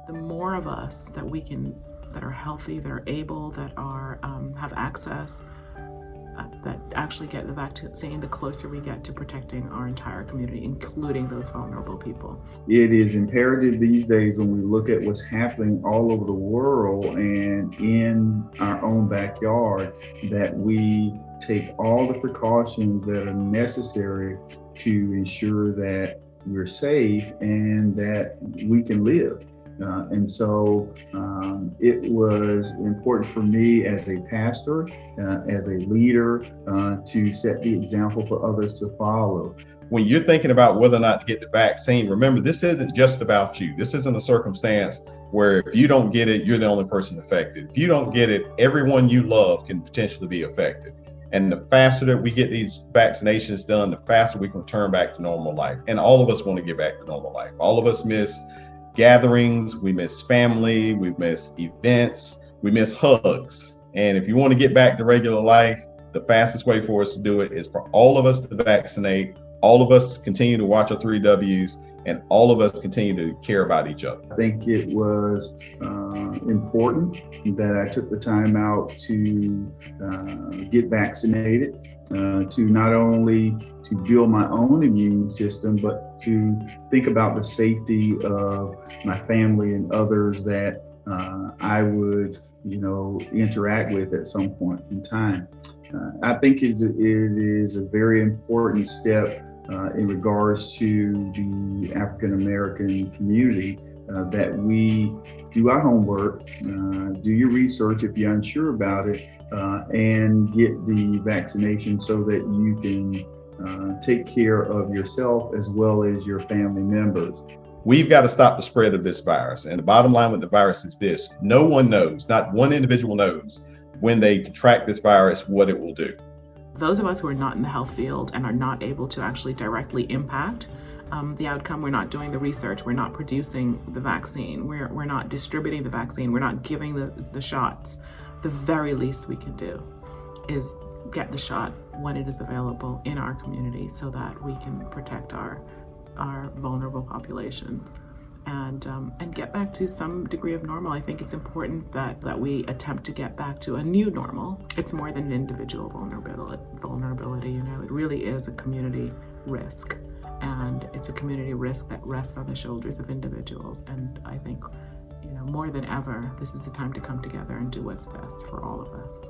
the more of us that we can, that are healthy, that are able, that are have access, that actually get the vaccine, the closer we get to protecting our entire community, including those vulnerable people. It is imperative these days when we look at what's happening all over the world and in our own backyard that we take all the precautions that are necessary to ensure that we're safe and that we can live. And so it was important for me as a pastor, as a leader, to set the example for others to follow. When you're thinking about whether or not to get the vaccine, remember, this isn't just about you. This isn't a circumstance where if you don't get it, you're the only person affected. If you don't get it, everyone you love can potentially be affected. And the faster that we get these vaccinations done, the faster we can return back to normal life. And all of us want to get back to normal life. All of us miss gatherings, we miss family, we miss events, we miss hugs. And if you want to get back to regular life, the fastest way for us to do it is for all of us to vaccinate, all of us continue to watch our 3 W's, and all of us continue to care about each other. I think it was important that I took the time out to get vaccinated, to not only to build my own immune system, but to think about the safety of my family and others that I would, interact with at some point in time. I think it is a very important step in regards to the African American community, that we do our homework, do your research if you're unsure about it, and get the vaccination so that you can take care of yourself as well as your family members. We've got to stop the spread of this virus. And the bottom line with the virus is this: no one knows, not one individual knows, when they contract this virus, what it will do. Those of us who are not in the health field and are not able to actually directly impact the outcome, we're not doing the research, we're not producing the vaccine, we're not distributing the vaccine, we're not giving the shots. The very least we can do is get the shot when it is available in our community so that we can protect our vulnerable populations and get back to some degree of normal. I think it's important that we attempt to get back to a new normal. It's more than an individual vulnerability. It really is a community risk, and it's a community risk that rests on the shoulders of individuals. And I think, more than ever, this is the time to come together and do what's best for all of us.